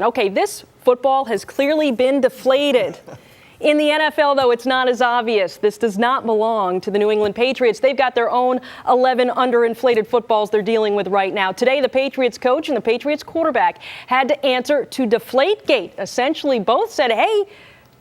Okay, this football has clearly been deflated. In the NFL, though, it's not as obvious. This does not belong to the New England Patriots. They've got their own 11 underinflated footballs they're dealing with right now. Today, the Patriots coach and the Patriots quarterback had to answer to Deflategate. Essentially, both said, hey,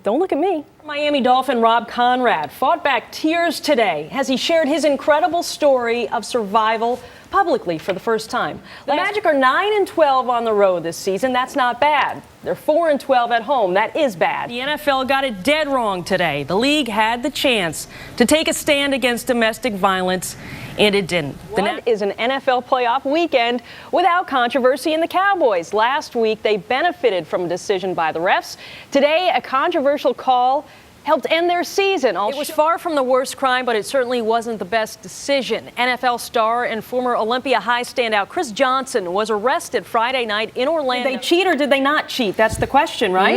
don't look at me. Miami Dolphin Rob Conrad fought back tears today as he shared his incredible story of survival publicly for the first time. The Magic are 9-12 on the road this season. That's not bad. They're 4-12 at home. That is bad. The NFL got it dead wrong today. The league had the chance to take a stand against domestic violence, and it didn't. What is an NFL playoff weekend without controversy in the Cowboys? Last week, they benefited from a decision by the refs. Today, a controversial call helped end their season. It was far from the worst crime, but it certainly wasn't the best decision. NFL star and former Olympia High standout Chris Johnson was arrested Friday night in Orlando. Did they cheat or did they not cheat? That's the question, right?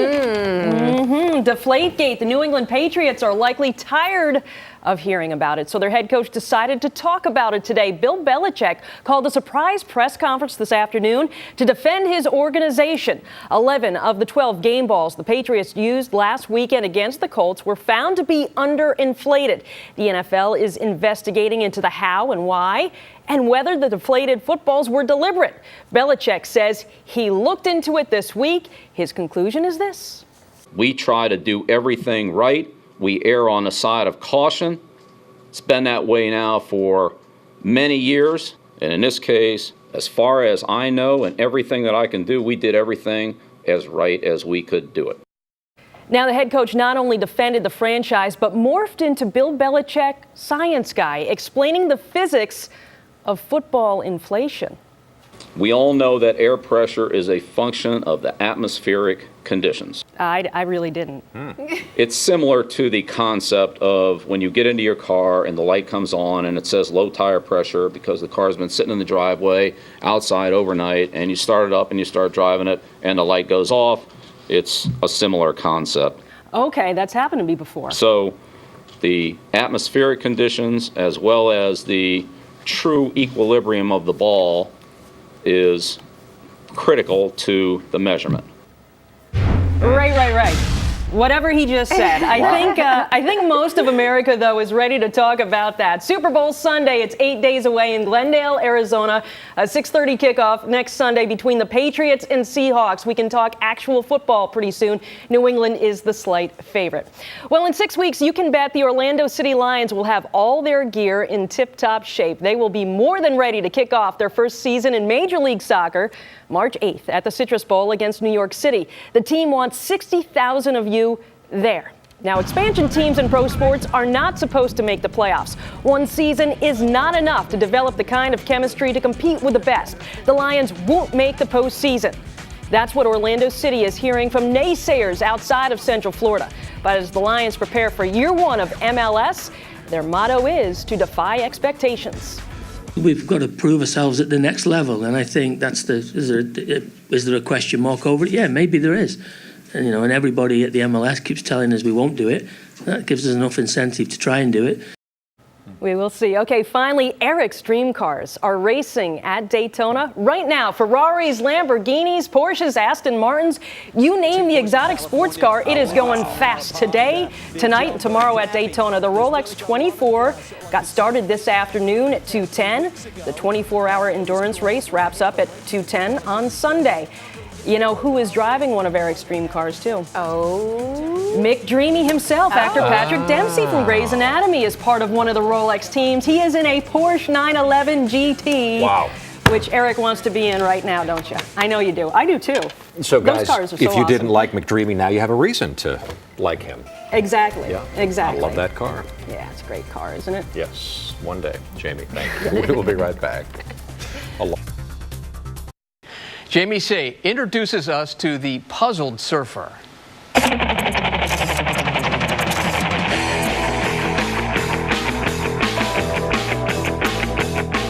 Deflategate. The New England Patriots are likely tired of hearing about it, so their head coach decided to talk about it today. Bill Belichick called a surprise press conference this afternoon to defend his organization. 11 of the 12 game balls the Patriots used last weekend against the Colts were found to be underinflated. The NFL is investigating into the how and why and whether the deflated footballs were deliberate. Belichick says he looked into it this week. His conclusion is this: we try to do everything right. We err on the side of caution. It's been that way now for many years. And in this case, as far as I know and everything that I can do, we did everything as right as we could do it. Now, the head coach not only defended the franchise, but morphed into Bill Belichick science guy, explaining the physics of football inflation. We all know that air pressure is a function of the atmospheric conditions. I really didn't. It's similar to the concept of when you get into your car and the light comes on and it says low tire pressure because the car's been sitting in the driveway outside overnight, and you start it up and you start driving it and the light goes off. It's a similar concept. Okay, that's happened to me before. So the atmospheric conditions as well as the true equilibrium of the ball is critical to the measurement. Right. Whatever he just said. I think most of America, though, is ready to talk about that. Super Bowl Sunday, it's 8 days away in Glendale, Arizona. A 6:30 kickoff next Sunday between the Patriots and Seahawks. We can talk actual football pretty soon. New England is the slight favorite. Well, in 6 weeks, you can bet the Orlando City Lions will have all their gear in tip-top shape. They will be more than ready to kick off their first season in Major League Soccer March 8th at the Citrus Bowl against New York City. The team wants 60,000 of you there. Now, expansion teams in pro sports are not supposed to make the playoffs. One season is not enough to develop the kind of chemistry to compete with the best. The Lions won't make the postseason. That's what Orlando City is hearing from naysayers outside of Central Florida. But as the Lions prepare for year one of MLS, their motto is to defy expectations. We've got to prove ourselves at the next level, and I think that's is there a question mark over it? Yeah, maybe there is. And, and everybody at the MLS keeps telling us we won't do it. That gives us enough incentive to try and do it. We will see. Okay, finally, Eric's dream cars are racing at Daytona right now. Ferraris, Lamborghinis, Porsches, Aston Martins, you name the exotic sports car, it is going fast today, tonight, and tomorrow at Daytona. The Rolex 24 got started this afternoon at 2:10. The 24-hour endurance race wraps up at 2:10 on Sunday. You know who is driving one of Eric's dream cars, too? Oh. Mick Dreamy himself, actor Patrick Dempsey from Grey's Anatomy, is part of one of the Rolex teams. He is in a Porsche 911 GT. Wow. Which Eric wants to be in right now, don't you? I know you do. I do, too. So, guys, those cars are so if you awesome. didn't like McDreamy, now you have a reason to like him. Exactly. Yeah. Exactly. I love that car. Yeah, it's a great car, isn't it? Yes, one day. Jamie, thank you. We will be right back. Jamie C. introduces us to the puzzled surfer.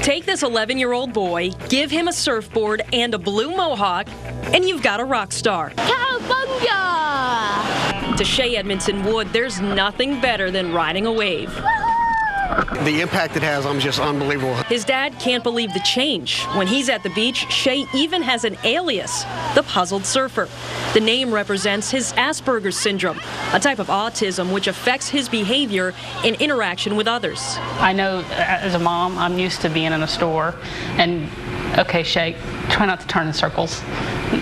Take this 11-year-old boy, give him a surfboard and a blue mohawk, and you've got a rock star. Cowabunga! To Shea Edmondson Wood, there's nothing better than riding a wave. The impact it has on just unbelievable. His dad can't believe the change. When he's at the beach, Shay even has an alias, the Puzzled Surfer. The name represents his Asperger's syndrome, a type of autism which affects his behavior and interaction with others. I know as a mom, I'm used to being in a store and, okay, Shay, try not to turn in circles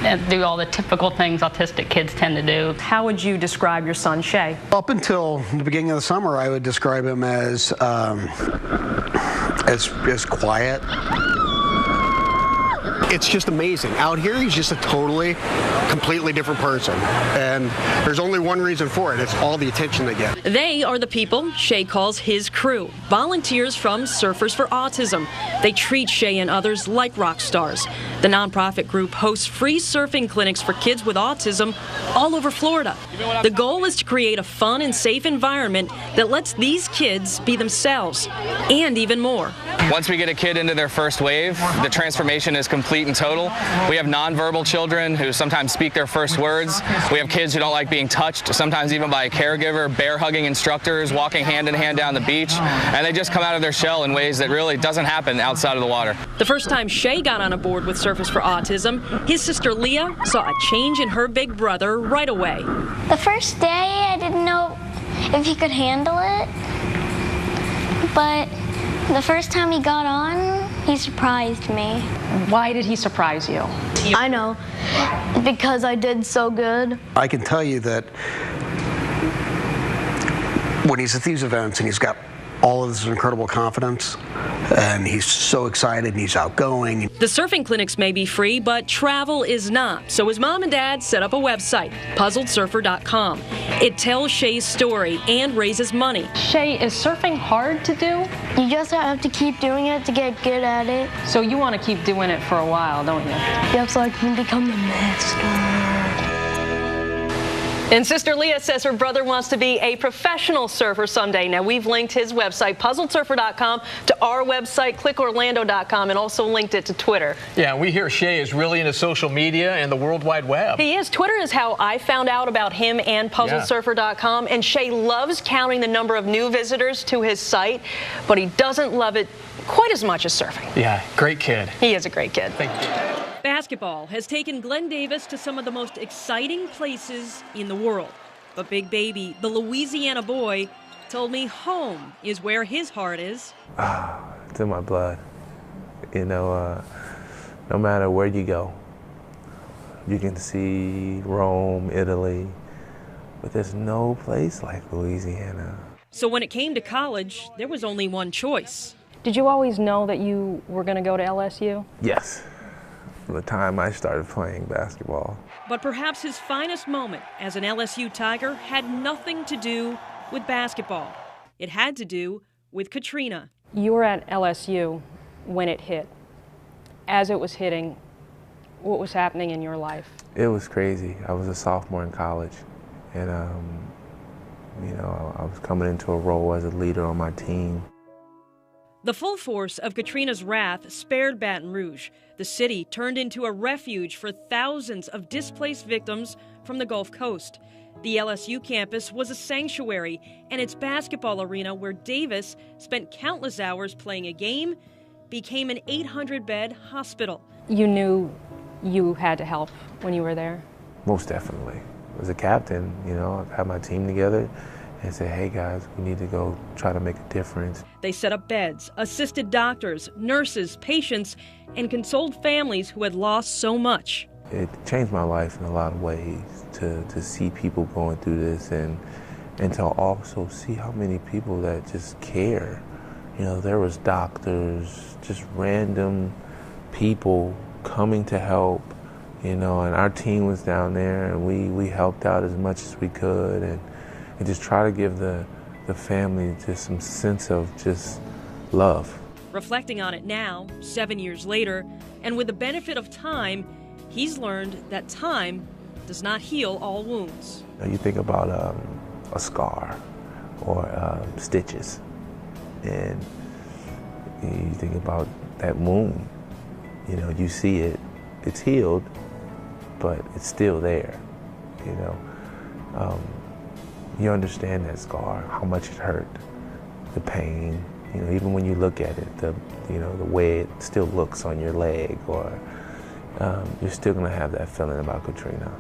and do all the typical things autistic kids tend to do. How would you describe your son, Shay? Up until the beginning of the summer, I would describe him as quiet. It's just amazing. Out here, he's just a completely different person. And there's only one reason for it. It's all the attention they get. They are the people Shay calls his crew, volunteers from Surfers for Autism. They treat Shay and others like rock stars. The nonprofit group hosts free surfing clinics for kids with autism all over Florida. The goal is to create a fun and safe environment that lets these kids be themselves and even more. Once we get a kid into their first wave, the transformation is complete and total. We have nonverbal children who sometimes speak their first words. We have kids who don't like being touched, sometimes even by a caregiver, bear-hugging instructors, walking hand in hand down the beach, and they just come out of their shell in ways that really doesn't happen outside of the water. The first time Shay got on a board with Surfers for Autism, his sister Leah saw a change in her big brother right away. The first day, I didn't know if he could handle it, but the first time he got on, he surprised me. Why did he surprise you? I know, because I did so good. I can tell you that when he's at these events and he's got all of this incredible confidence, and he's so excited and he's outgoing. The surfing clinics may be free, but travel is not. So his mom and dad set up a website, puzzledsurfer.com. It tells Shay's story and raises money. Shay, is surfing hard to do? You just have to keep doing it to get good at it. So you want to keep doing it for a while, don't you? Yep, so I can become the master. And Sister Leah says her brother wants to be a professional surfer someday. Now, we've linked his website, puzzledsurfer.com, to our website, clickorlando.com, and also linked it to Twitter. Yeah, we hear Shay is really into social media and the World Wide Web. He is. Twitter is how I found out about him and puzzledsurfer.com, and Shay loves counting the number of new visitors to his site, but he doesn't love it quite as much as surfing. Yeah, great kid. He is a great kid. Thank you. Basketball has taken Glenn Davis to some of the most exciting places in the world. But Big Baby, the Louisiana boy, told me home is where his heart is. It's in my blood. You know, no matter where you go, you can see Rome, Italy, but there's no place like Louisiana. So when it came to college, there was only one choice. Did you always know that you were going to go to LSU? Yes, from the time I started playing basketball. But perhaps his finest moment as an LSU Tiger had nothing to do with basketball. It had to do with Katrina. You were at LSU when it hit. As it was hitting, what was happening in your life? It was crazy. I was a sophomore in college, and you know, I was coming into a role as a leader on my team. The full force of Katrina's wrath spared Baton Rouge. The city turned into a refuge for thousands of displaced victims from the Gulf Coast. The LSU campus was a sanctuary, and its basketball arena, where Davis spent countless hours playing a game, became an 800-bed hospital. You knew you had to help when you were there? Most definitely. As a captain, you know, I had my team together and said, hey guys, we need to go try to make a difference. They set up beds, assisted doctors, nurses, patients, and consoled families who had lost so much. It changed my life in a lot of ways to see people going through this and to also see how many people that just care. You know, there was doctors, just random people coming to help, you know, and our team was down there and we helped out as much as we could and just try to give the family just some sense of just love. Reflecting on it now, 7 years later, and with the benefit of time, he's learned that time does not heal all wounds. You think about a scar or stitches, and you think about that wound. You know, you see it, it's healed, but it's still there, you know. You understand that scar, how much it hurt, the pain, You know, even when you look at it, the way it still looks on your leg, or you're still gonna have that feeling about Katrina.